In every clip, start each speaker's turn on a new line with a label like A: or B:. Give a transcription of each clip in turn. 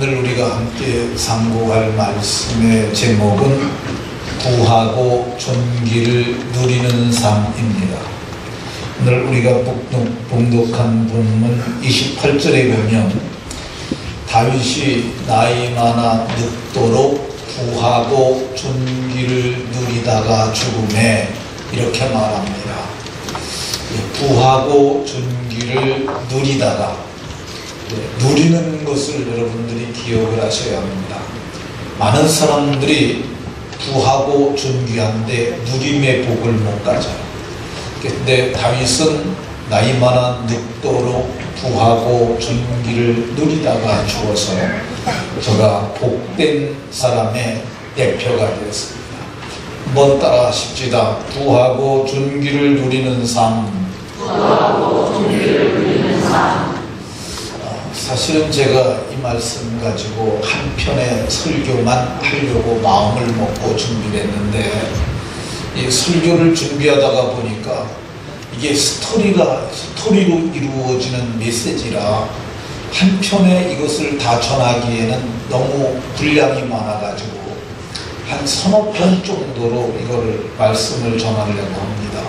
A: 오늘 우리가 함께 상고할 말씀의 제목은 구하고 존귀를 누리는 삶입니다. 오늘 우리가 봉독한 본문 28절에 보면 다윗이 나이 많아 늙도록 구하고 존귀를 누리다가 죽음에 이렇게 말합니다. 구하고 존귀를 누리다가, 누리는 것을 여러분들이 기억을 하셔야 합니다. 많은 사람들이 구하고 존귀한데 누림의 복을 못 가져요. 근데 다윗은 나이 많아 늙도록 구하고 존귀를 누리다가 죽어서 저가 복된 사람의 대표가 되었습니다. 한번 따라 하십시다. 구하고 존귀를 누리는 삶. 구하고 존귀를 누리는 삶. 사실은 제가 이 말씀 가지고 한 편의 설교만 하려고 마음을 먹고 준비를 했는데, 이 설교를 준비하다가 보니까 이게 스토리로 이루어지는 메시지라 한 편에 이것을 다 전하기에는 너무 분량이 많아가지고 한 서너 편 정도로 이거를 말씀을 전하려고 합니다.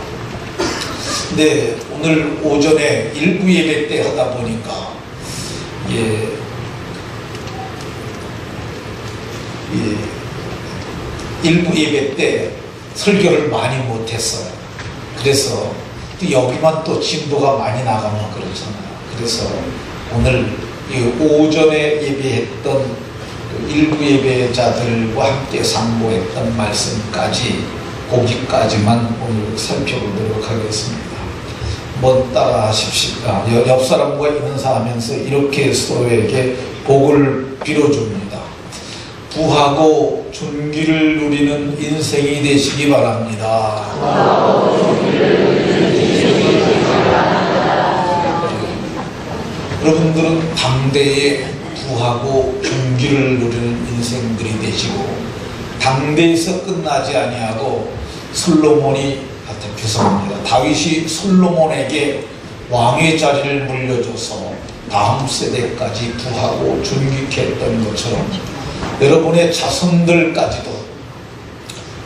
A: 근데 오늘 오전에 일부 예배 때 하다 보니까 일부 예배 때 설교를 많이 못했어요. 그래서 또 여기만 또 진도가 많이 나가면 그렇잖아요. 그래서 오늘 이 오전에 예배했던 일부 예배자들과 함께 상고했던 말씀까지 거기까지만 오늘 살펴보도록 하겠습니다. 한번 따라 하십시다. 옆 사람과 인사하면서 이렇게 서로에게 복을 빌어줍니다. 구하고 존귀를 누리는 인생이 되시기 바랍니다. 여러분들은 당대에 구하고 존귀를 누리는 인생들이 되시고, 당대에서 끝나지 아니하고 솔로몬이 죄송합니다. 다윗이 솔로몬에게 왕의 자리를 물려줘서 다음 세대까지 구하고 존귀케 했던 것처럼 여러분의 자손들까지도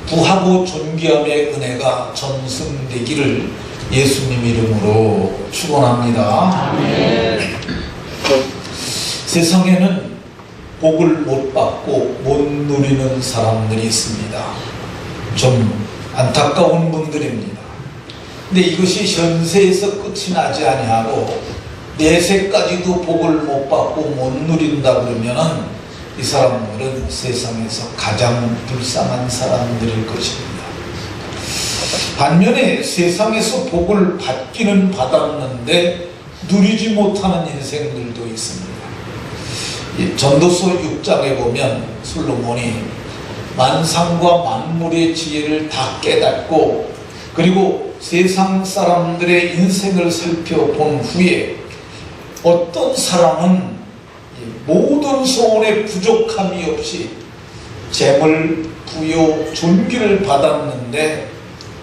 A: 구하고 존귀함의 은혜가 전승되기를 예수님 이름으로 축원합니다. 세상에는 복을 못 받고 못 누리는 사람들이 있습니다. 좀 안타까운 분들입니다. 근데 이것이 현세에서 끝이 나지 아니하고 내세까지도 복을 못 받고 못 누린다 그러면은 이 사람들은 세상에서 가장 불쌍한 사람들일 것입니다. 반면에 세상에서 복을 받기는 받았는데 누리지 못하는 인생들도 있습니다. 전도서 6장에 보면 솔로몬이 만상과 만물의 지혜를 다 깨닫고, 그리고 세상 사람들의 인생을 살펴본 후에 어떤 사람은 모든 소원에 부족함이 없이 재물, 부요, 존귀를 받았는데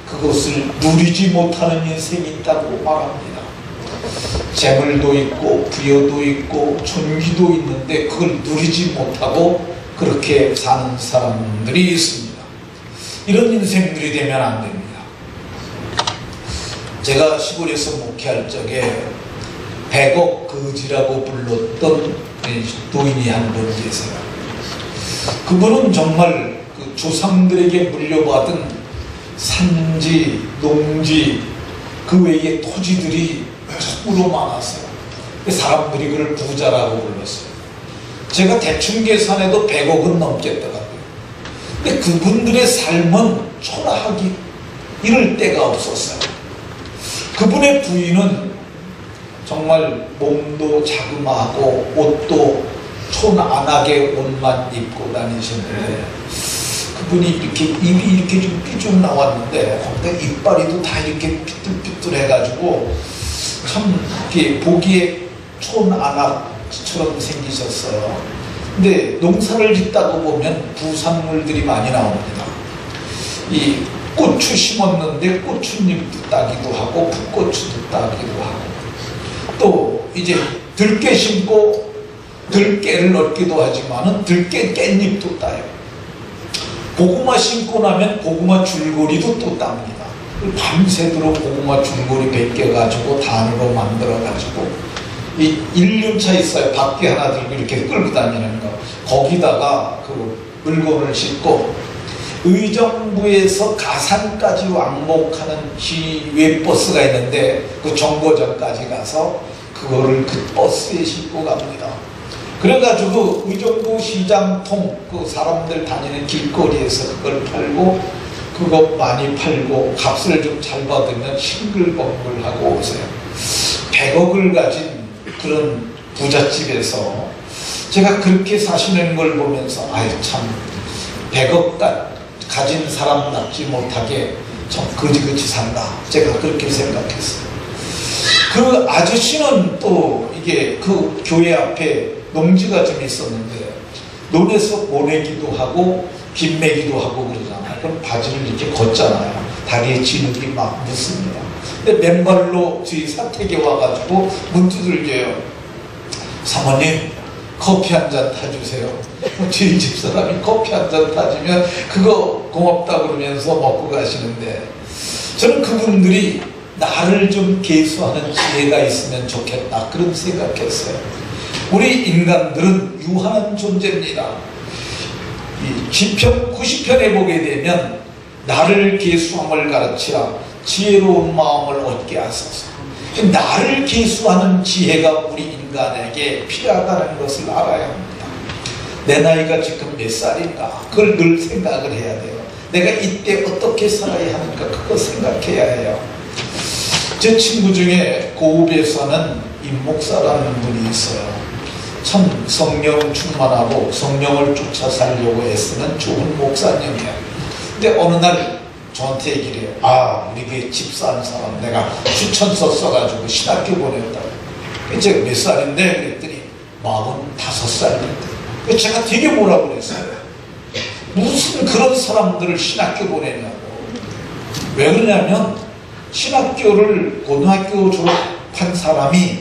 A: 그것을 누리지 못하는 인생이 있다고 말합니다. 재물도 있고 부여도 있고 존귀도 있는데 그걸 누리지 못하고 그렇게 사는 사람들이 있습니다. 이런 인생들이 되면 안 됩니다. 제가 시골에서 목회할 적에 100억 거지라고 불렀던 노인이 한 분 계세요. 그분은 정말 그 조상들에게 물려받은 산지, 농지, 그 외의 토지들이 참으로 많았어요. 사람들이 그를 부자라고 불렀어요. 제가 대충 계산해도 100억은 넘겠더라고요. 근데 그분들의 삶은 초라하기 이럴 데가 없었어요. 그분의 부인은 정말 몸도 자그마하고 옷도 촌안하게 옷만 입고 다니셨는데, 그분이 이렇게 입이 이렇게 좀 삐쭉 나왔는데 거기다 이빨이도 다 이렇게 삐뚤삐뚤해가지고 참 이렇게 보기에 촌안악처럼 생기셨어요. 근데 농사를 짓다가 보면 부산물들이 많이 나옵니다. 이 고추 심었는데 고추잎도 따기도 하고 풋고추도 따기도 하고, 또 이제 들깨 심고 들깨를 얻기도 하지만은 들깨 깻잎도 따요. 고구마 심고 나면 고구마 줄거리도 또 땁니다. 밤새도록 고구마 줄거리 벗겨가지고 단으로 만들어가지고 이 1륜차 있어요. 밖에 하나 들고 이렇게 끌고 다니는 거. 거기다가 그 물건을 싣고 의정부에서 가산까지 왕복하는 기외버스가 있는데 그 정거장까지 가서 그거를 그 버스에 싣고 갑니다. 그래가지고 의정부 시장통 그 사람들 다니는 길거리에서 그걸 팔고 그거 많이 팔고 값을 좀 잘 받으면 싱글벙글하고 오세요. 100억을 가진 그런 부잣집에서 제가 그렇게 사시는 걸 보면서 아유 참 100억 가진 사람답지 못하게 참 거지같이 산다. 제가 그렇게 생각했어요. 그 아저씨는 또 이게 그 교회 앞에 농지가 좀 있었는데 논에서 보내기도 하고 빚매기도 하고 그러잖아요. 그럼 바지를 이렇게 걷잖아요. 다리에 진흙이 막 묻습니다. 근데 맨발로 저희 사택에 와가지고 문 두들겨요. 사모님 커피 한 잔 타주세요. 저희 집사람이 커피 한 잔 타주면 그거 고맙다 그러면서 먹고 가시는데 저는 그분들이 나를 좀 계수하는 지혜가 있으면 좋겠다 그런 생각했어요. 우리 인간들은 유한한 존재입니다. 이 시편 90편에 보게 되면 나를 계수함을 가르치라 지혜로운 마음을 얻게 하소서. 나를 계수하는 지혜가 우리 인간에게 필요하다는 것을 알아야 합니다. 내 나이가 지금 몇 살인가 그걸 늘 생각을 해야 돼요. 내가 이때 어떻게 살아야 하는가 그거 생각해야 해요. 제 친구 중에 고읍에서는 임목사라는 분이 있어요. 참 성령 충만하고 성령을 쫓아 살려고 애쓰는 좋은 목사님이에요. 근데 어느 날 저한테 얘기를 해요. 아 우리 교회 집사한 사람 내가 추천서 써가지고 신학교 보냈다고. 제가 몇 살인데 그랬더니 45살인데 제가 되게 뭐라고 그랬어요. 무슨 그런 사람들을 신학교 보내냐고. 왜 그러냐면 신학교를 고등학교 졸업한 사람이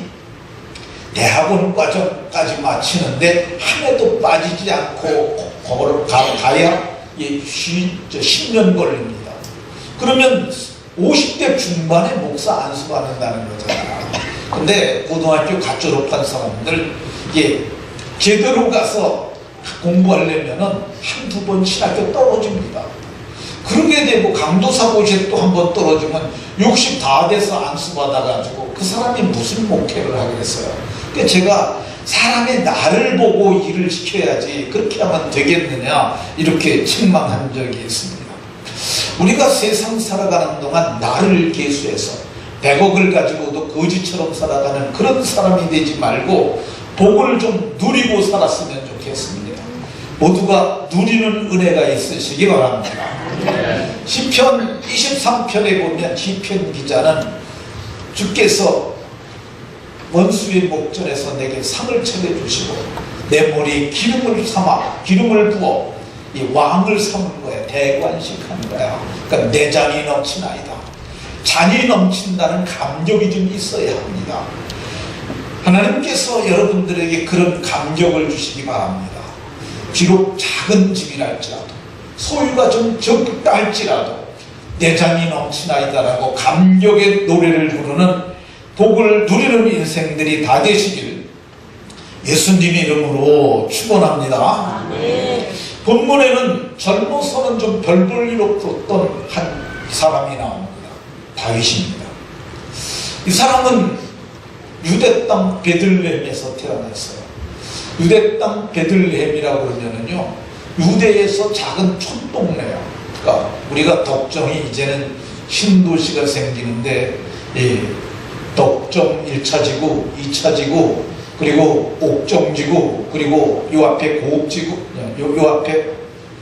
A: 대학원 과정까지 마치는데 한 해도 빠지지 않고 거기를 가야 10년 걸립니다. 그러면 50대 중반에 목사 안수받는다는 거잖아요. 근데 고등학교 갓 졸업한 사람들 이게 제대로 가서 공부하려면은 한두 번 신학교 떨어집니다. 그러게 되고 강도사고시에 또 한 번 떨어지면 60 다 돼서 안수받아가지고 그 사람이 무슨 목회를 하겠어요. 그러니까 제가 사람의 나를 보고 일을 시켜야지 그렇게 하면 되겠느냐 이렇게 책망한 적이 있습니다. 우리가 세상 살아가는 동안 나를 계수해서 100억을 가지고도 거지처럼 살아가는 그런 사람이 되지 말고 복을 좀 누리고 살았으면 좋겠습니다. 모두가 누리는 은혜가 있으시기 바랍니다. 시편 23편에 보면 시편 기자는 주께서 원수의 목전에서 내게 상을 차려주시고 내 머리에 기름을 부어 이 왕을 삼은 거야. 대관식하는 거야. 그러니까 내 잔이 넘치나이다. 잔이 넘친다는 감격이 좀 있어야 합니다. 하나님께서 여러분들에게 그런 감격을 주시기 바랍니다. 비록 작은 집이랄지라도 소유가 좀 적다 할지라도 내 잔이 넘치나이다라고 감격의 노래를 부르는 복을 누리는 인생들이 다 되시길 예수님의 이름으로 축원합니다. 본문에는 젊어서는 좀 별 볼 일 없었던 한 사람이 나옵니다. 다윗입니다. 이 사람은 유대 땅 베들레헴에서 태어났어요. 유대 땅 베들레헴이라고 그러면은요, 유대에서 작은 촌동네요. 그러니까 우리가 덕정이 이제는 신도시가 생기는데, 덕정 1차 지구, 2차 지구, 그리고 옥정지구, 그리고 요 앞에 고읍지구, 요 앞에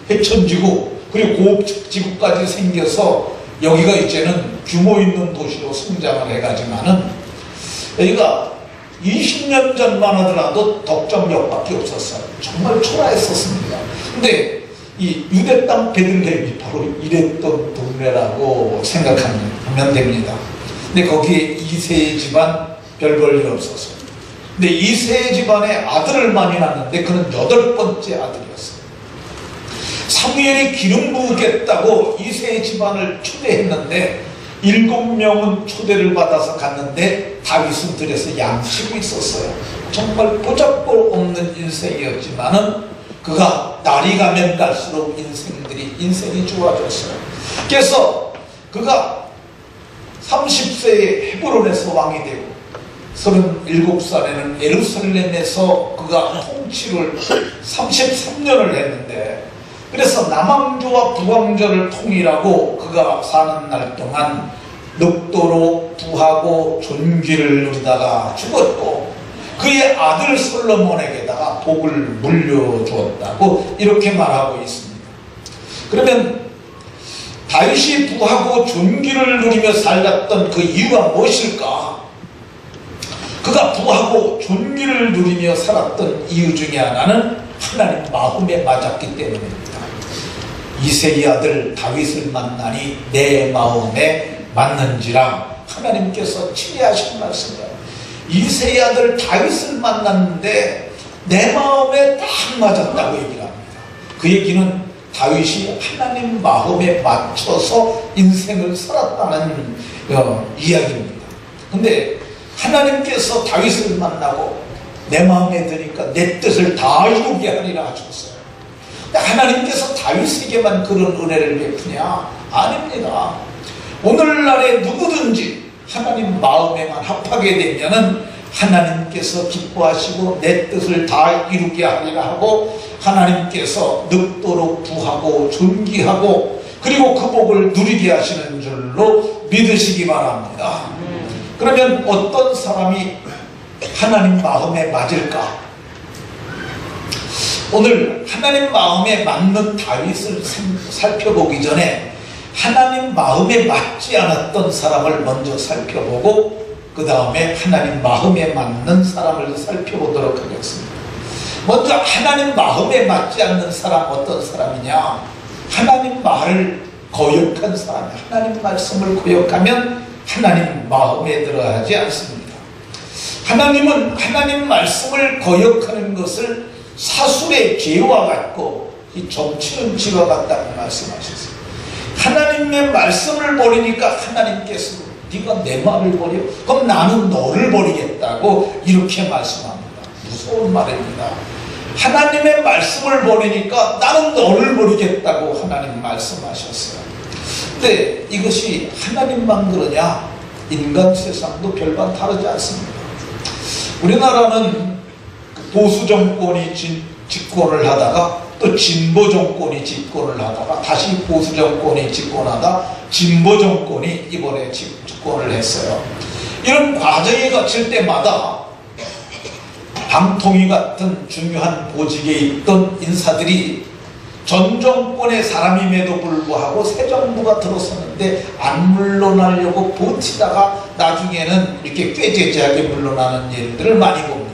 A: 해천지구, 그리고 고읍지구까지 생겨서 여기가 이제는 규모 있는 도시로 성장을 해가지만은 여기가 20년 전만 하더라도 덕정역밖에 없었어요. 정말 초라했었습니다. 근데 이 유대 땅 베들레헴이 바로 이랬던 동네라고 생각하면 됩니다. 근데 거기에 2세 집안 별 볼 일 없었어요. 근데 이세 집안에 아들을 많이 낳는데 그는 8번째 아들이었어요. 사무엘이 기름 부으겠다고 이세 집안을 초대했는데 7명은 초대를 받아서 갔는데 다윗은 들에서 양치고 있었어요. 정말 보잘것 없는 인생이었지만은 그가 날이 가면 갈수록 인생이 좋아졌어요. 그래서 그가 30세에 헤브론에서 왕이 되고 37살에는 예루살렘에서 그가 통치를 33년을 했는데, 그래서 남왕조와 북왕조를 통일하고 그가 사는 날 동안 늑도로 부하고 존귀를 누리다가 죽었고 그의 아들 솔로몬에게다가 복을 물려주었다고 이렇게 말하고 있습니다. 그러면 다윗이 부하고 존귀를 누리며 살았던 그 이유가 무엇일까? 그가 부하고 존귀를 누리며 살았던 이유 중에 하나는 하나님 마음에 맞았기 때문입니다. 이새의 아들 다윗을 만나니 내 마음에 맞는지라 하나님께서 친히하신 말씀이에요. 이새의 아들 다윗을 만났는데 내 마음에 딱 맞았다고 얘기를 합니다. 그 얘기는 다윗이 하나님 마음에 맞춰서 인생을 살았다는 이야기입니다. 근데 하나님께서 다윗을 만나고 내 마음에 드니까 내 뜻을 다 이루게 하리라 하셨어요. 하나님께서 다윗에게만 그런 은혜를 베푸냐? 아닙니다. 오늘날에 누구든지 하나님 마음에만 합하게 되면은 하나님께서 기뻐하시고 내 뜻을 다 이루게 하리라 하고 하나님께서 늙도록 부하고 존귀하고 그리고 그 복을 누리게 하시는 줄로 믿으시기 바랍니다. 그러면 어떤 사람이 하나님 마음에 맞을까? 오늘 하나님 마음에 맞는 다윗을 살펴보기 전에 하나님 마음에 맞지 않았던 사람을 먼저 살펴보고 그 다음에 하나님 마음에 맞는 사람을 살펴보도록 하겠습니다. 먼저 하나님 마음에 맞지 않는 사람 어떤 사람이냐? 하나님 말을 거역한 사람이에요. 하나님 말씀을 거역하면 하나님 마음에 들어가지 않습니다. 하나님은 하나님 말씀을 거역하는 것을 사술의 죄와 같고 이 점치는 쥐와 같다고 말씀하셨어요. 하나님의 말씀을 버리니까 하나님께서 네가 내 말을 버려? 그럼 나는 너를 버리겠다고 이렇게 말씀합니다. 무서운 말입니다. 하나님의 말씀을 버리니까 나는 너를 버리겠다고 하나님 말씀하셨어요. 근데 이것이 하나님만 그러냐? 인간 세상도 별반 다르지 않습니다. 우리나라는 보수 정권이 집권을 하다가 또 진보 정권이 집권을 하다가 다시 보수 정권이 집권하다 진보 정권이 이번에 집권을 했어요. 이런 과정에 거칠 때마다 방통위 같은 중요한 보직에 있던 인사들이 전 정권의 사람임에도 불구하고 새 정부가 들어섰는데 안 물러나려고 버티다가 나중에는 이렇게 꾀죄죄하게 물러나는 일들을 많이 봅니다.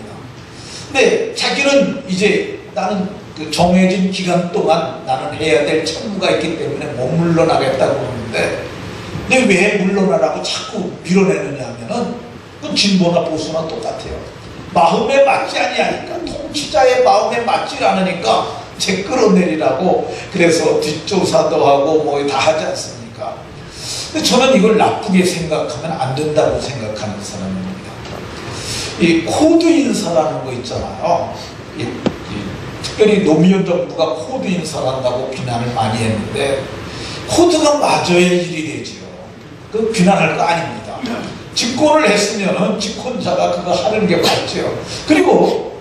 A: 근데 자기는 이제 나는 그 정해진 기간 동안 나는 해야 될 책무가 있기 때문에 못 물러나겠다고 하는데 근데 왜 물러나라고 자꾸 밀어내느냐 하면은 그건 진보나 보수나 똑같아요. 마음에 맞지 아니하니까 통치자의 마음에 맞지 않으니까 제 끌어내리라고 그래서 뒷조사도 하고 뭐 다 하지 않습니까? 근데 저는 이걸 나쁘게 생각하면 안 된다고 생각하는 사람입니다. 이 코드 인사라는 거 있잖아요. 특별히 노무현 정부가 코드 인사를 한다고 비난을 많이 했는데 코드가 맞아야 일이 되지요. 그 비난할 거 아닙니다. 집권을 했으면은 집권자가 그거 하는 게 맞죠. 그리고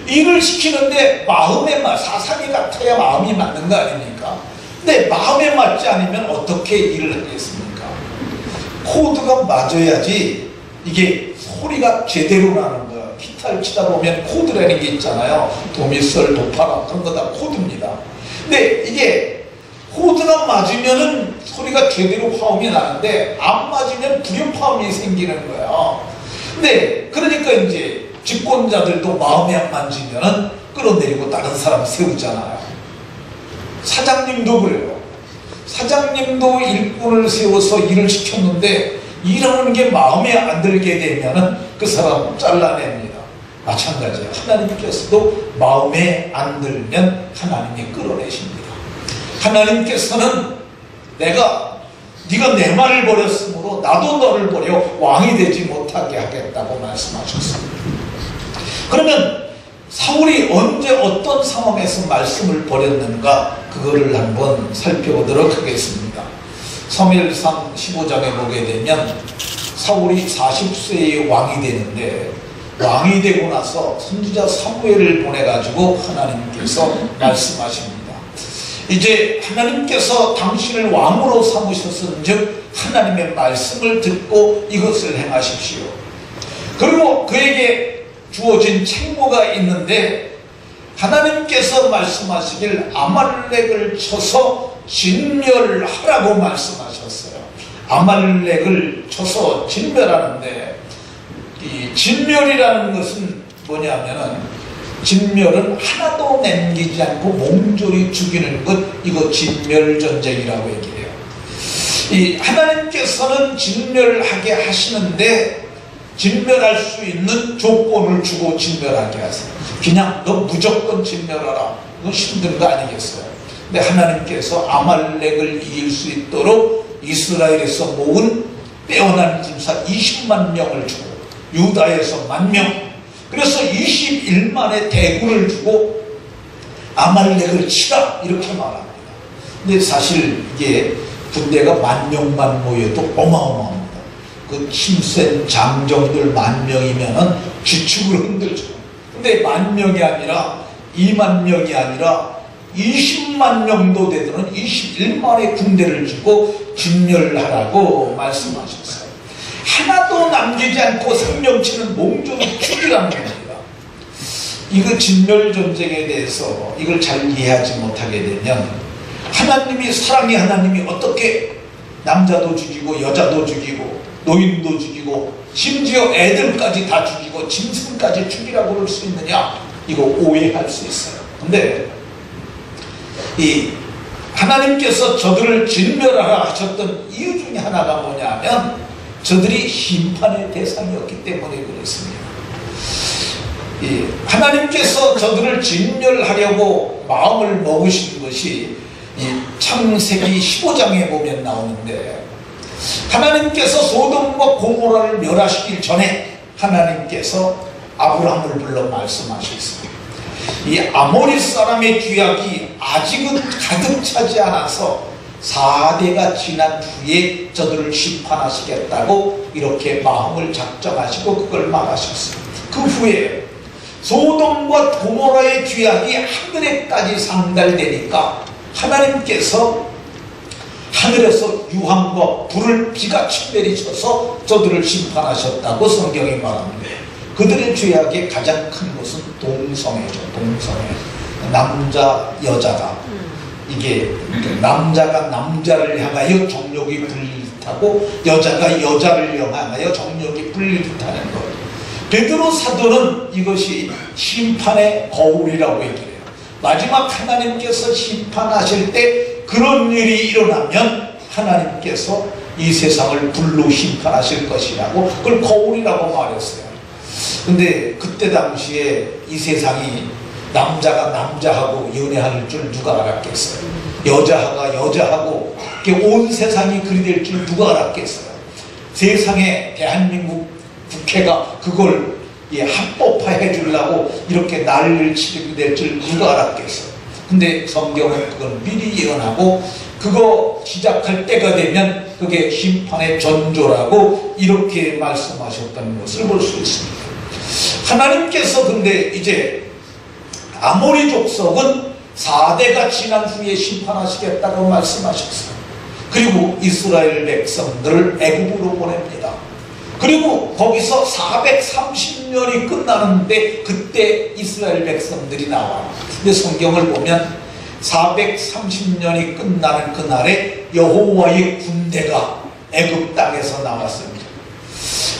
A: 일을 시키는데 마음에 사상이 같아야 마음이 맞는 거 아닙니까? 근데 마음에 맞지 않으면 어떻게 일을 하겠습니까? 코드가 맞아야지 이게 소리가 제대로 나는 거야. 기타를 치다 보면 코드라는 게 있잖아요. 도미솔, 도파라 그런 거 다 코드입니다. 근데 이게 코드가 맞으면은 소리가 제대로 화음이 나는데 안 맞으면 불협화음이 생기는 거예요. 근데 그러니까 이제 집권자들도 마음에 안 맞으면은 끌어내리고 다른 사람 세우잖아요. 사장님도 그래요. 사장님도 일꾼을 세워서 일을 시켰는데 일하는 게 마음에 안 들게 되면은 그 사람 잘라냅니다. 마찬가지예요. 하나님께서도 마음에 안 들면 하나님이 끌어내십니다. 하나님께서는 네가 내 말을 버렸으므로 나도 너를 버려 왕이 되지 못하게 하겠다고 말씀하셨습니다. 그러면 사울이 언제 어떤 상황에서 말씀을 버렸는가, 그거를 한번 살펴보도록 하겠습니다. 사무엘상 15장에 보게 되면 사울이 40세의 왕이 되는데, 왕이 되고 나서 선지자 사무엘을 보내가지고 하나님께서 말씀하십니다. 이제 하나님께서 당신을 왕으로 삼으셨은즉 하나님의 말씀을 듣고 이것을 행하십시오. 그리고 그에게 주어진 책무가 있는데, 하나님께서 말씀하시길 아말렉을 쳐서 진멸하라고 말씀하셨어요. 아말렉을 쳐서 진멸하는데, 이 진멸이라는 것은 뭐냐면은, 진멸은 하나도 남기지 않고 몽졸히 죽이는 것, 이거 진멸전쟁이라고 얘기해요. 이 하나님께서는 진멸하게 하시는데 진멸할 수 있는 조건을 주고 진멸하게 하세요. 그냥 너 무조건 진멸하라, 이거 힘든 거 아니겠어요? 근데 하나님께서 아말렉을 이길 수 있도록 이스라엘에서 모은 빼어난 군사 20만 명을 주고 유다에서 10,000명, 그래서 21만의 대군을 주고 아말렉을 치라, 이렇게 말합니다. 근데 사실 이게 군대가 10,000명만 모여도 어마어마합니다. 그 힘센 장정들 10,000명이면은 주축을 흔들죠. 근데 10,000명이 아니라 20,000명이 아니라 20만 명도 되도록 21만의 군대를 주고 진멸하라고 말씀하셨어요. 하나도 남기지 않고 생명치는 몽졸히 죽이라는 겁니다. 이거 진멸전쟁에 대해서 이걸 잘 이해하지 못하게 되면, 하나님이, 사랑의 하나님이 어떻게 남자도 죽이고 여자도 죽이고 노인도 죽이고 심지어 애들까지 다 죽이고 짐승까지 죽이라고 그럴 수 있느냐, 이거 오해할 수 있어요. 근데 이 하나님께서 저들을 진멸하라 하셨던 이유 중에 하나가 뭐냐면, 저들이 심판의 대상이었기 때문에 그렇습니다. 하나님께서 저들을 진멸하려고 마음을 먹으신 것이 이 창세기 15장에 보면 나오는데, 하나님께서 소돔과 고모라를 멸하시길 전에 하나님께서 아브라함을 불러 말씀하셨습니다. 이 아모리 사람의 죄악이 아직은 가득 차지 않아서 4대가 지난 후에 저들을 심판하시겠다고 이렇게 마음을 작정하시고 그걸 말하셨어요. 그 후에 소돔과 고모라의 죄악이 하늘에까지 상달되니까 하나님께서 하늘에서 유황과 불을 비같이 내리셔서 저들을 심판하셨다고 성경이 말합니다. 그들의 죄악의 가장 큰 것은 동성애죠. 동성애. 남자 여자가, 이게 남자가 남자를 향하여 정욕이 불타고 여자가 여자를 향하여 정욕이 불타는 것. 베드로 사도는 이것이 심판의 거울이라고 얘기해요. 마지막 하나님께서 심판하실 때 그런 일이 일어나면 하나님께서 이 세상을 불로 심판하실 것이라고, 그걸 거울이라고 말했어요. 근데 그때 당시에 이 세상이 남자가 남자하고 연애할 줄 누가 알았겠어요? 여자가 여자하고 온 세상이 그리 될 줄 누가 알았겠어요? 세상에 대한민국 국회가 그걸 합법화해 주려고 이렇게 난리를 치게 될 줄 누가 알았겠어요? 근데 성경은 그걸 미리 예언하고 그거 시작할 때가 되면 그게 심판의 전조라고 이렇게 말씀하셨다는 것을 볼 수 있습니다. 하나님께서 근데 이제 아모리 족속은 4대가 지난 후에 심판하시겠다고 말씀하셨어요. 그리고 이스라엘 백성들을 애굽으로 보냅니다. 그리고 거기서 430년이 끝나는데 그때 이스라엘 백성들이 나와요. 근데 성경을 보면 430년이 끝나는 그날에 여호와의 군대가 애굽 땅에서 나왔습니다.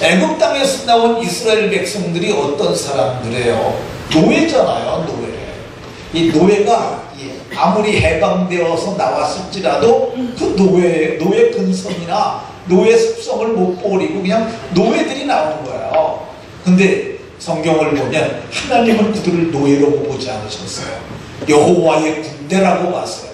A: 애굽 땅에서 나온 이스라엘 백성들이 어떤 사람들이에요? 노예잖아요. 노예. 이 노예가 아무리 해방되어서 나왔을지라도 그 노예 근성이나 노예 습성을 못 버리고 그냥 노예들이 나온 거예요. 근데 성경을 보면 하나님은 그들을 노예로 보지 않으셨어요. 여호와의 군대라고 봤어요.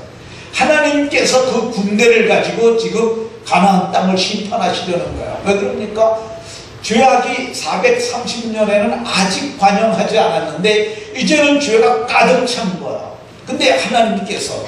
A: 하나님께서 그 군대를 가지고 지금 가나안 땅을 심판하시려는 거예요. 왜 그럽니까? 죄악이 430년에는 아직 관영하지 않았는데 이제는 죄가 가득 찬 거야. 근데 하나님께서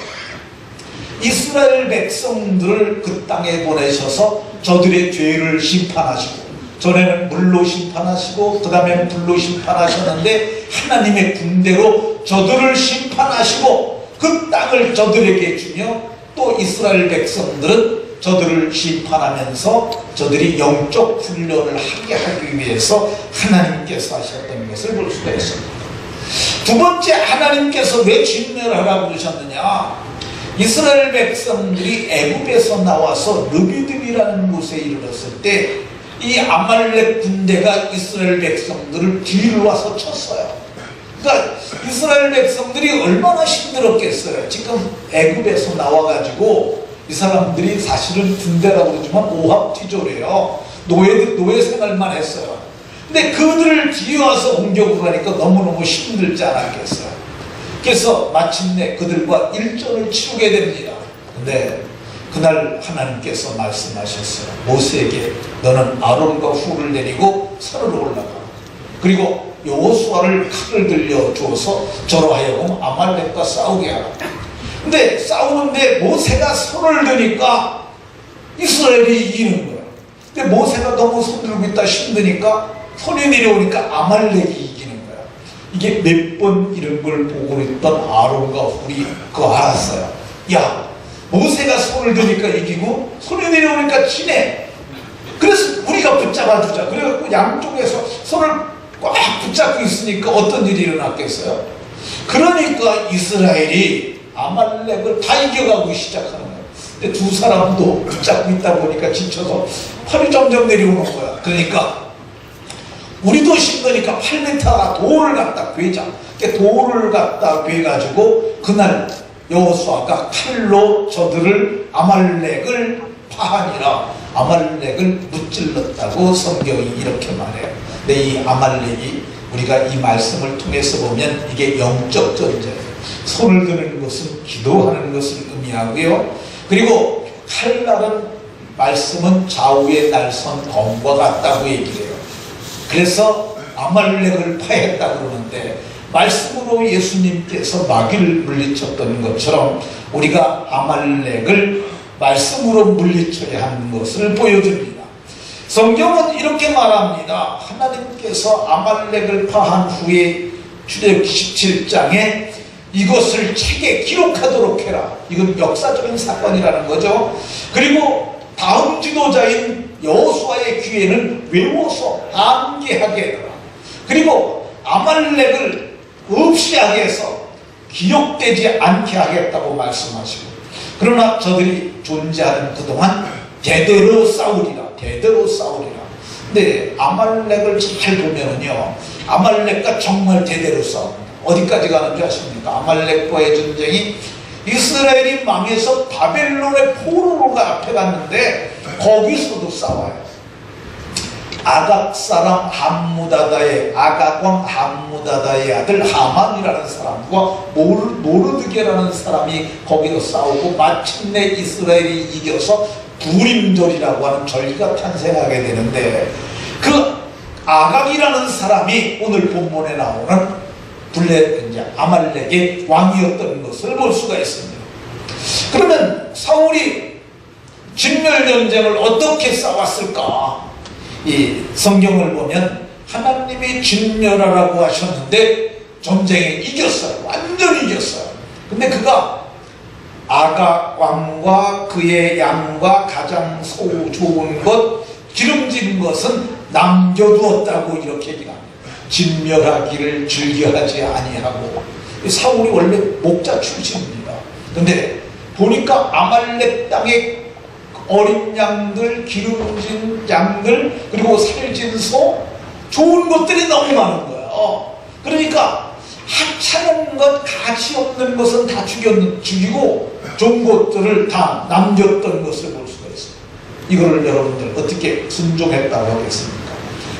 A: 이스라엘 백성들을 그 땅에 보내셔서 저들의 죄를 심판하시고, 전에는 물로 심판하시고 그 다음에 불로 심판하셨는데 하나님의 군대로 저들을 심판하시고 그 땅을 저들에게 주며, 또 이스라엘 백성들은 저들을 심판하면서 저들이 영적 훈련을 하게 하기 위해서 하나님께서 하셨던 것을 볼 수가 있습니다. 두 번째, 하나님께서 왜 진멸하라고 그러셨느냐? 이스라엘 백성들이 애굽에서 나와서 르비딤이라는 곳에 이르렀을 때 이 아말렉 군대가 이스라엘 백성들을 뒤로 와서 쳤어요. 그러니까 이스라엘 백성들이 얼마나 힘들었겠어요. 지금 애굽에서 나와가지고 이 사람들이 사실은 군대라고 그러지만 오합티조래요. 노예 생활만 했어요. 근데 그들을 뒤에 와서 공격을 하니까 너무너무 힘들지 않았겠어요. 그래서 마침내 그들과 일전을 치르게 됩니다. 근데 그날 하나님께서 말씀하셨어요. 모세에게 너는 아론과 훌을 내리고 산으로 올라가. 그리고 여호수아를 칼을 들려 주어서 저로 하여금 아말렉과 싸우게 하라. 근데 싸우는데 모세가 손을 드니까 이스라엘이 이기는 거예요. 근데 모세가 너무 손 들고 있다 힘드니까 손이 내려오니까 아말렉이 이기는 거예요. 이게 몇 번 이런 걸 보고 있던 아론과 훌이 그거 알았어요. 야, 모세가 손을 드니까 이기고 손이 내려오니까 지네. 그래서 우리가 붙잡아주자. 그래갖고 양쪽에서 손을 꽉 붙잡고 있으니까 어떤 일이 일어났겠어요? 그러니까 이스라엘이 아말렉을 다 이겨가고 시작하는 거예요. 근데 두 사람도 붙잡고 있다 보니까 지쳐서 팔이 점점 내려오는 거야. 그러니까 우리도 힘드니까 8m가 돌을 갖다 괴자. 돌을 갖다 괴가지고 그날 여호수아가 칼로 저들을 아말렉을 파하니라. 아말렉을 무찔렀다고 성경이 이렇게 말해요. 근데 이 아말렉이 우리가 이 말씀을 통해서 보면 이게 영적 존재예요. 손을 드는 것은 기도하는 것을 의미하고요. 그리고 칼날은 말씀은 좌우의 날선 검과 같다고 얘기해요. 그래서 아말렉을 파했다 그러는데 말씀으로 예수님께서 마귀를 물리쳤던 것처럼 우리가 아말렉을 말씀으로 물리쳐야 하는 것을 보여줍니다. 성경은 이렇게 말합니다. 하나님께서 아말렉을 파한 후에 출애굽기 17장에 이것을 책에 기록하도록 해라. 이건 역사적인 사건이라는 거죠. 그리고 다음 지도자인 여호수아의 귀에는 외워서 암기하게 해라. 그리고 아말렉을 없이 하게 해서 기억되지 않게 하겠다고 말씀하시고, 그러나 저들이 존재하는 그동안 대대로 싸우리라. 대대로 싸우리라. 근데 아말렉을 잘 보면은요, 아말렉과 정말 대대로 싸웁니다. 어디까지 가는지 아십니까? 아말렉과의 전쟁이 이스라엘이 망해서 바벨론의 포로로가 앞에 갔는데 거기서도 싸워요. 아각 사람 함무다다의, 아각왕 함무다다의 아들 하만이라는 사람과 모르드게라는 사람이 거기서 싸우고 마침내 이스라엘이 이겨서 부림절이라고 하는 절기가 탄생하게 되는데, 그 아각이라는 사람이 오늘 본문에 나오는 아말렉의 왕이었던 것을 볼 수가 있습니다. 그러면 사울이 진멸전쟁을 어떻게 싸웠을까? 이 성경을 보면 하나님이 진멸하라고 하셨는데 전쟁에 이겼어요. 완전히 이겼어요. 근데 그가 아각 왕과 그의 양과 가장 좋은 것, 기름진 것은 남겨두었다고 이렇게 얘기합니다. 진멸하기를 즐겨하지 아니하고. 사울이 원래 목자 출신입니다. 근데 보니까 아말렉 땅에 어린 양들, 기름진 양들, 그리고 살진 소, 좋은 것들이 너무 많은 거예요. 그러니까 하찮은 것, 가치 없는 것은 다 죽이고 좋은 것들을 다 남겼던 것을 볼 수가 있어요. 이거를 여러분들 어떻게 순종했다고 하겠습니까?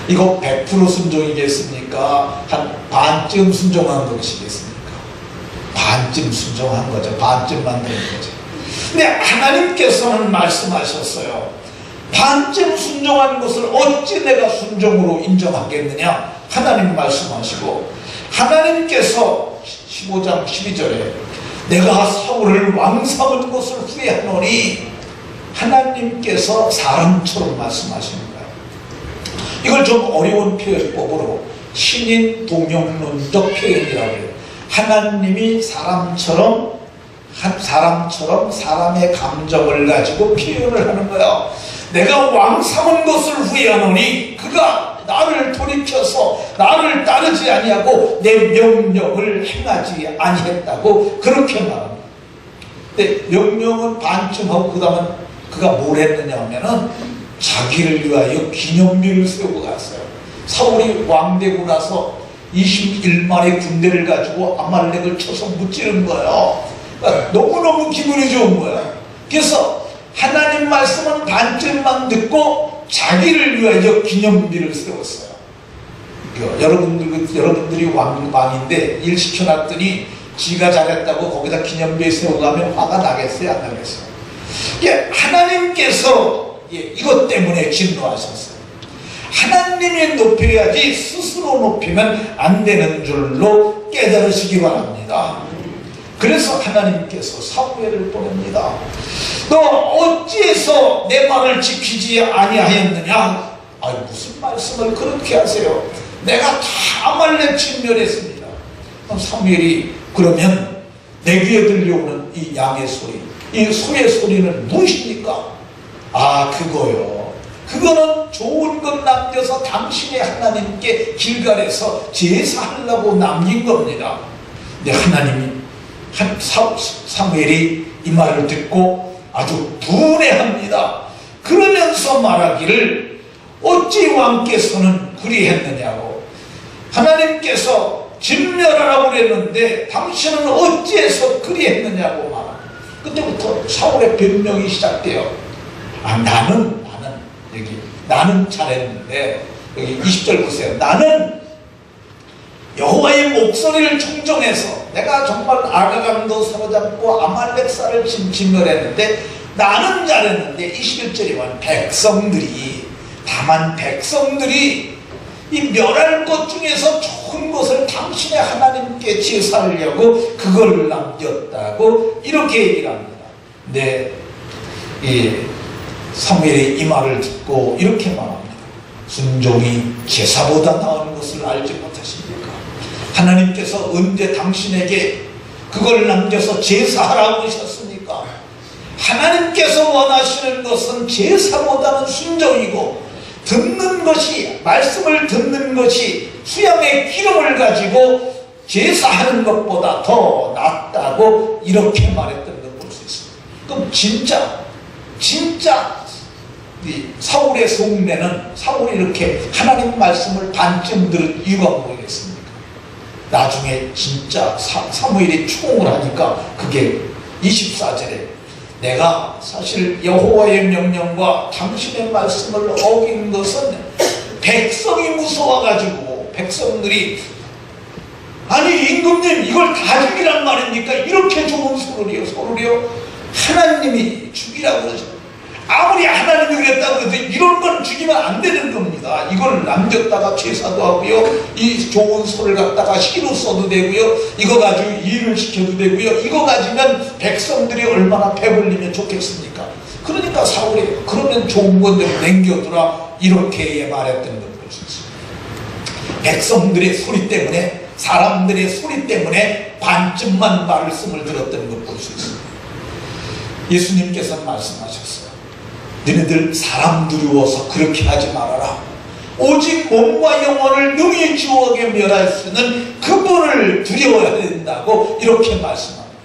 A: 이거 100% 순종이겠습니까? 한 반쯤 순종한 것이겠습니까? 반쯤 순종한 거죠. 반쯤 만드는 거죠. 근데 하나님께서는 말씀하셨어요. 반쯤 순종한 것을 어찌 내가 순종으로 인정하겠느냐? 하나님 말씀하시고, 하나님께서 15장 12절에 내가 사울을 왕 삼은 것을 후회하노니, 하나님께서 사람처럼 말씀하시는 거예요. 이걸 좀 어려운 표현법으로 신인 동용론적 표현이라고 해요. 하나님이 사람처럼 사람의 감정을 가지고 표현을 하는 거예요. 내가 왕 삼은 것을 후회하노니 그가 나를 돌이켜서 나를 따르지 아니하고 내 명령을 행하지 아니했다고 그렇게 말합니다. 근데 명령은 반쯤하고 그 다음은 그가 뭘 했느냐 하면은 자기를 위하여 기념비를 세우고 갔어요. 사울이 왕 되고 나서 21만의 군대를 가지고 아말렉을 쳐서 무찌른 거예요. 그러니까 너무너무 기분이 좋은 거예요. 그래서 하나님 말씀은 반쯤만 듣고 자기를 위하여 기념비를 세웠어요. 여러분들이 왕인데 일 시켜놨더니 지가 잘했다고 거기다 기념비 세우가면 화가 나겠어요? 안 나겠어요? 하나님께서 이것 때문에 진노하셨어요. 하나님이 높여야지 스스로 높이면 안 되는 줄로 깨달으시기 바랍니다. 그래서 하나님께서 사무엘을 보냅니다. 너 어찌해서 내 말을 지키지 아니하였느냐? 무슨 말씀을 그렇게 하세요? 내가 다 아말렉 진멸했습니다. 그럼 사무엘이 그러면 내 귀에 들려오는 이 양의 소리, 이 소의 소리는 무엇입니까? 그거요. 그거는 좋은 것 남겨서 당신의 하나님께 길갈에서 제사하려고 남긴 겁니다. 근데 하나님이 사무엘이 이 말을 듣고 아주 분해합니다. 그러면서 말하기를 어찌 왕께서는 그리했느냐고. 하나님께서 진멸하라고 그랬는데 당신은 어찌해서 그리했느냐고 말합니다. 그때부터 사울의 변명이 시작돼요. 나는 잘했는데, 여기 20절 보세요. 나는 여호와의 목소리를 청정해서 내가 정말 아가강도 사로잡고 아말렉사를 진멸했는데 나는 잘했는데, 21절에 다만 백성들이 이 멸할 것 중에서 좋은 것을 당신의 하나님께 제사하려고 그걸 남겼다고 이렇게 얘기를 합니다. 네, 사무엘이 이 말을 듣고 이렇게 말합니다. 순종이 제사보다 나은 것을 알지 못하십니까? 하나님께서 언제 당신에게 그걸 남겨서 제사하라고 하셨습니까? 하나님께서 원하시는 것은 제사보다는 순종이고, 듣는 것이, 말씀을 듣는 것이 수양의 기름을 가지고 제사하는 것보다 더 낫다고 이렇게 말했던 걸 볼 수 있습니다. 그럼 진짜 사울의 속내는, 사울이 이렇게 하나님 말씀을 반쯤 들은 이유가 뭐겠습니까? 나중에 진짜 사무엘이 추궁을 하니까 그게 24절에 내가 사실 여호와의 명령과 당신의 말씀을 어긴 것은 백성이 무서워가지고 백성들이 아니 임금님 이걸 다 죽이란 말입니까? 이렇게 좋은 소리요. 하나님이 죽이라고 그러죠. 아무리 하나님이 그랬다고 해도 이런 건 죽이면 안 되는 겁니다. 이걸 남겼다가 제사도 하고요, 이 좋은 소를 갖다가 희로 써도 되고요, 이거 가지고 일을 시켜도 되고요, 이거 가지면 백성들이 얼마나 배불리면 좋겠습니까? 그러니까 사울이 그러면 좋은 건 좀 남겨두라 이렇게 말했던 걸 볼 수 있습니다. 백성들의 소리 때문에, 사람들의 소리 때문에 반쯤만 말씀을 들었던 걸 볼 수 있습니다. 예수님께서 말씀하셨어요. 너희들 사람 두려워서 그렇게 하지 말아라. 오직 몸과 영혼을 능히 지옥에 멸할 수 있는 그분을 두려워해야 된다고 이렇게 말씀합니다.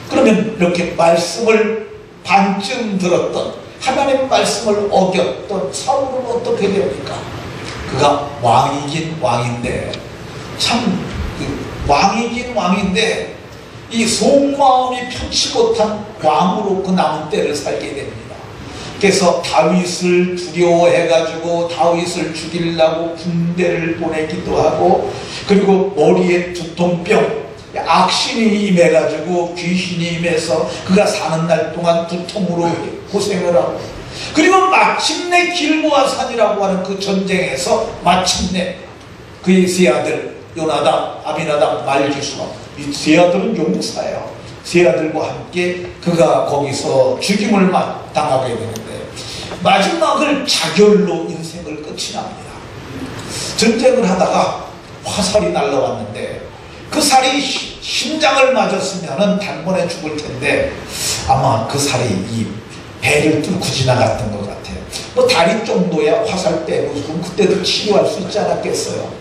A: 그러면 이렇게 말씀을 반쯤 들었던, 하나님 말씀을 어겼던 사울은 어떻게 됩니까? 그가 왕이긴 왕인데, 왕이긴 왕인데 이 속마음이 편치 못한 왕으로 그 남은 때를 살게 됩니다. 그래서 다윗을 두려워해가지고 다윗을 죽이려고 군대를 보내기도 하고, 그리고 머리에 두통병, 악신이 임해가지고 귀신이 임해서 그가 사는 날 동안 두통으로 고생을 하고, 그리고 마침내 길보아 산이라고 하는 그 전쟁에서 마침내 그의 세 아들 요나답, 아비나답, 말기수아, 이 세 아들은 용사예요. 세 아들과 함께 그가 거기서 죽임을 당하게 되는데, 마지막을 자결로 인생을 끝이 납니다. 전쟁을 하다가 화살이 날라왔는데 그 살이 심장을 맞았으면 단번에 죽을 텐데 아마 그 살이 이 배를 뚫고 지나갔던 것 같아요. 뭐 다리 정도야 화살 빼고 그럼 그때도 치료할 수 있지 않았겠어요.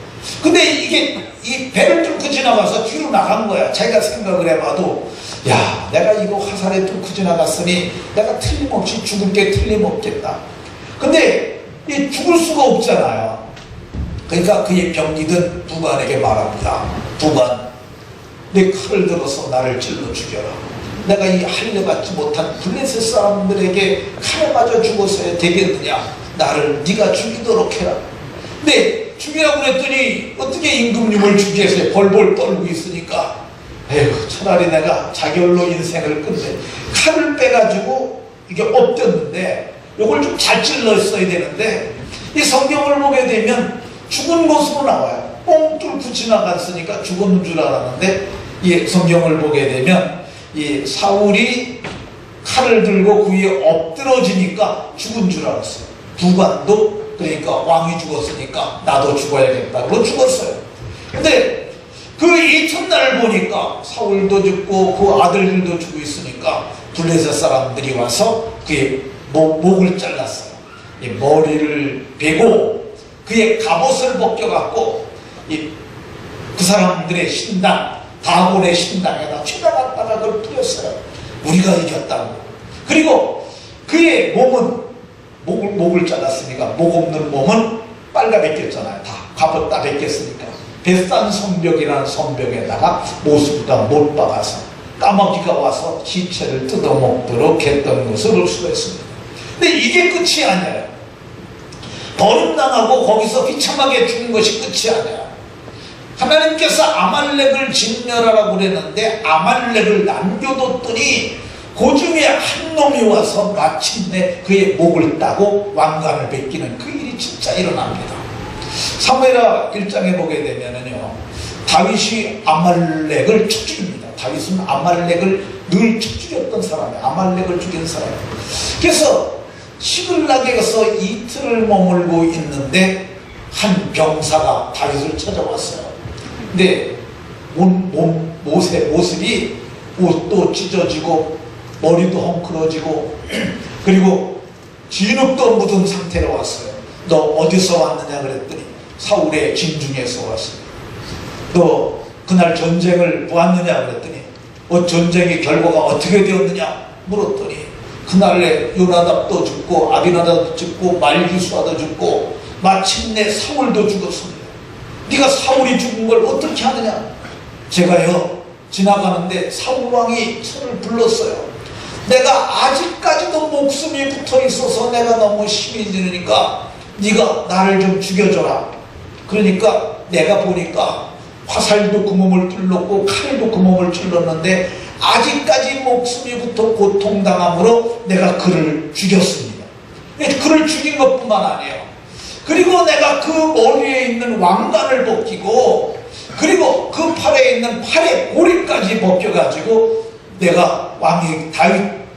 A: 근데 이게 이 배를 뚫고 지나가서 뒤로 나간 거야. 자기가 생각을 해봐도, 야, 내가 이거 화살에 뚫고 지나갔으니 내가 틀림없이 죽을 게 틀림없겠다. 근데 이 죽을 수가 없잖아요. 그러니까 그의 병기든 부관에게 말합니다. 부관, 내 칼을 들어서 나를 찔러 죽여라. 내가 이 할례받지 못한 블레셋 사람들에게 칼에 맞아 죽어서야 되겠느냐. 나를 네가 죽이도록 해라. 근데 죽이라고 그랬더니 어떻게 임금님을 죽이겠어요? 벌벌 떨고 있으니까. 에휴, 차라리 내가 자결로 인생을 끝내. 칼을 빼가지고 이게 엎겼는데 이걸 좀 잘 찔렀어야 되는데, 이 성경을 보게 되면 죽은 것으로 나와요. 뻥 뚫고 지나갔으니까 죽은 줄 알았는데, 이 성경을 보게 되면 이 사울이 칼을 들고 그 위에 엎드러지니까 죽은 줄 알았어요. 부관도, 그러니까 왕이 죽었으니까 나도 죽어야겠다고 죽었어요. 근데 그 이튿날 보니까 사울도 죽고 그 아들들도 죽고 있으니까 블레셋 사람들이 와서 그의 목을 잘랐어요. 이 머리를 베고 그의 갑옷을 벗겨갖고 그 사람들의 신당, 다곤의 신당에다 쳐다갔다가 그걸 뿌렸어요. 우리가 이겼다고. 그리고 그의 몸은 목을 잘랐으니까 목 없는 몸은 빨가 벗겼잖아요. 다 갑옷 다 벗겼으니까 벳산 성벽이라는 성벽에다가 모습과 못 박아서 까마귀가 와서 시체를 뜯어먹도록 했던 것을 볼 수가 있습니다. 근데 이게 끝이 아니에요. 버림당하고 거기서 비참하게 죽은 것이 끝이 아니에요. 하나님께서 아말렉을 진멸하라고 그랬는데 아말렉을 남겨뒀더니 그 중에 한 놈이 와서 마침내 그의 목을 따고 왕관을 벗기는 그 일이 진짜 일어납니다. 사무엘하 1장에 보게 되면은요, 다윗이 아말렉을 쳐 죽입니다. 다윗은 아말렉을 늘 쳐 죽였던 사람이에요. 아말렉을 죽인 사람이에요. 그래서 시글락에 가서 이틀을 머물고 있는데 한 병사가 다윗을 찾아왔어요. 근데 모습이 옷도 찢어지고 머리도 헝클어지고 그리고 진흙도 묻은 상태로 왔어요. 너 어디서 왔느냐 그랬더니 사울의 진중에서 왔어요. 너 그날 전쟁을 보았느냐 그랬더니 전쟁의 결과가 어떻게 되었느냐 물었더니 그날에 요나답도 죽고 아비나답도 죽고 말기수아도 죽고 마침내 사울도 죽었습니다. 네가 사울이 죽은 걸 어떻게 하느냐? 제가요 지나가는데 사울 왕이 저를 불렀어요. 내가 아직까지도 목숨이 붙어 있어서 내가 너무 힘이 드니까 네가 나를 좀 죽여줘라. 그러니까 내가 보니까 화살도 그 몸을 찔렀고 칼도 그 몸을 찔렀는데 아직까지 목숨이 붙어 고통당함으로 내가 그를 죽였습니다. 그를 죽인 것뿐만 아니에요. 그리고 내가 그 머리에 있는 왕관을 벗기고 그리고 그 팔에 있는 팔의 고리까지 벗겨가지고 내가 왕이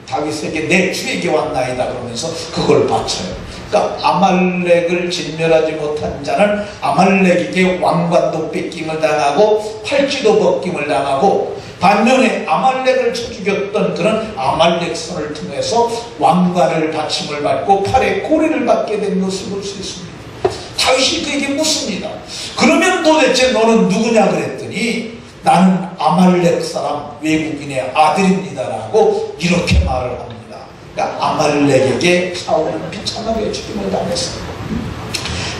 A: 다윗에게 내 주에게 왔나이다 그러면서 그걸 바쳐요. 그러니까 아말렉을 진멸하지 못한 자는 아말렉에게 왕관도 뺏김을 당하고 팔찌도 벗김을 당하고, 반면에 아말렉을 쳐 죽였던 그런 아말렉 선을 통해서 왕관을 받침을 받고 팔에 고리를 받게 된 것을 볼 수 있습니다. 다윗이 그에게 묻습니다. 그러면 도대체 너는 누구냐 그랬더니 나는 아말렉 사람 외국인의 아들입니다라고 이렇게 말을 합니다. 그러니까 아말렉에게 사울은 비참하게 죽임을 당했습니다.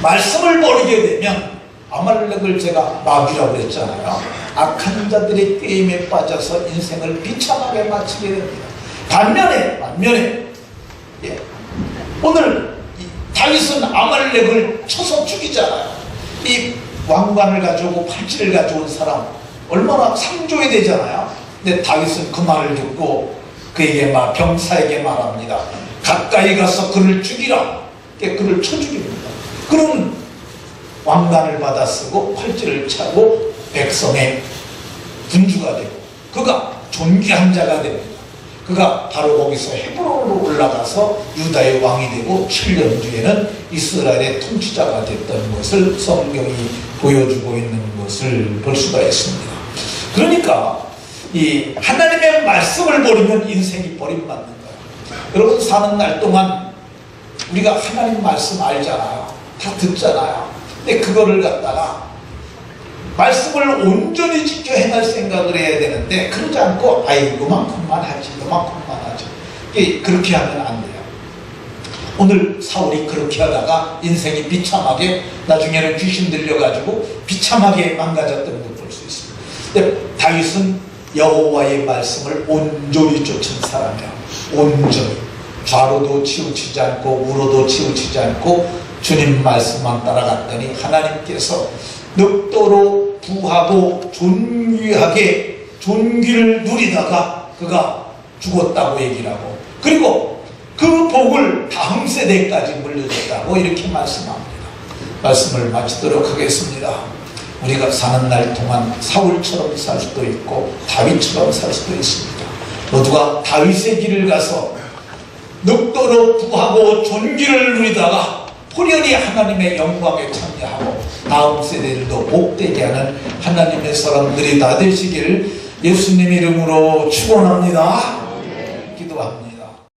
A: 말씀을 버리게 되면 아말렉을 제가 마귀라고 그랬잖아요. 악한 자들의 게임에 빠져서 인생을 비참하게 마치게 됩니다. 반면에 오늘 다윗은 아말렉을 쳐서 죽이잖아요. 이 왕관을 가져오고 팔찌를 가져온 사람 얼마나 상조해야 되잖아요. 근데 다윗은 그 말을 듣고 그에게 병사에게 말합니다. 가까이 가서 그를 죽이라. 그를 쳐 죽입니다. 그는 왕관을 받아 쓰고 팔찌를 차고 백성의 군주가 되고 그가 존귀한 자가 됩니다. 그가 바로 거기서 헤브론으로 올라가서 유다의 왕이 되고 7년 뒤에는 이스라엘의 통치자가 됐던 것을 성경이 보여주고 있는 것을 볼 수가 있습니다. 그러니까 이 하나님의 말씀을 버리면 인생이 버림받는 거예요. 여러분 사는 날 동안 우리가 하나님 말씀 알잖아요. 다 듣잖아요. 근데 그거를 갖다가 말씀을 온전히 지켜 행할 생각을 해야 되는데 그러지 않고 요만큼만 하지 그렇게 하면 안 돼요. 오늘 사울이 그렇게 하다가 인생이 비참하게 나중에는 귀신 들려가지고 비참하게 망가졌던 걸 볼 수 있습니다. 근데 다윗은 여호와의 말씀을 온전히 쫓은 사람이야. 온전히 좌로도 치우치지 않고 우로도 치우치지 않고 주님 말씀만 따라갔더니 하나님께서 늑도로 부하고 존귀하게 존귀를 누리다가 그가 죽었다고 얘기를 하고 그리고 그 복을 다음 세대까지 물려줬다고 이렇게 말씀합니다. 말씀을 마치도록 하겠습니다. 우리가 사는 날 동안 사울처럼 살 수도 있고 다윗처럼 살 수도 있습니다. 모두가 다윗의 길을 가서 늑도로 부하고 존귀를 누리다가 호련히 하나님의 영광에 참여하고 다음 세대들도 복되게 하는 하나님의 사람들이 다 되시기를 예수님 이름으로 축원합니다.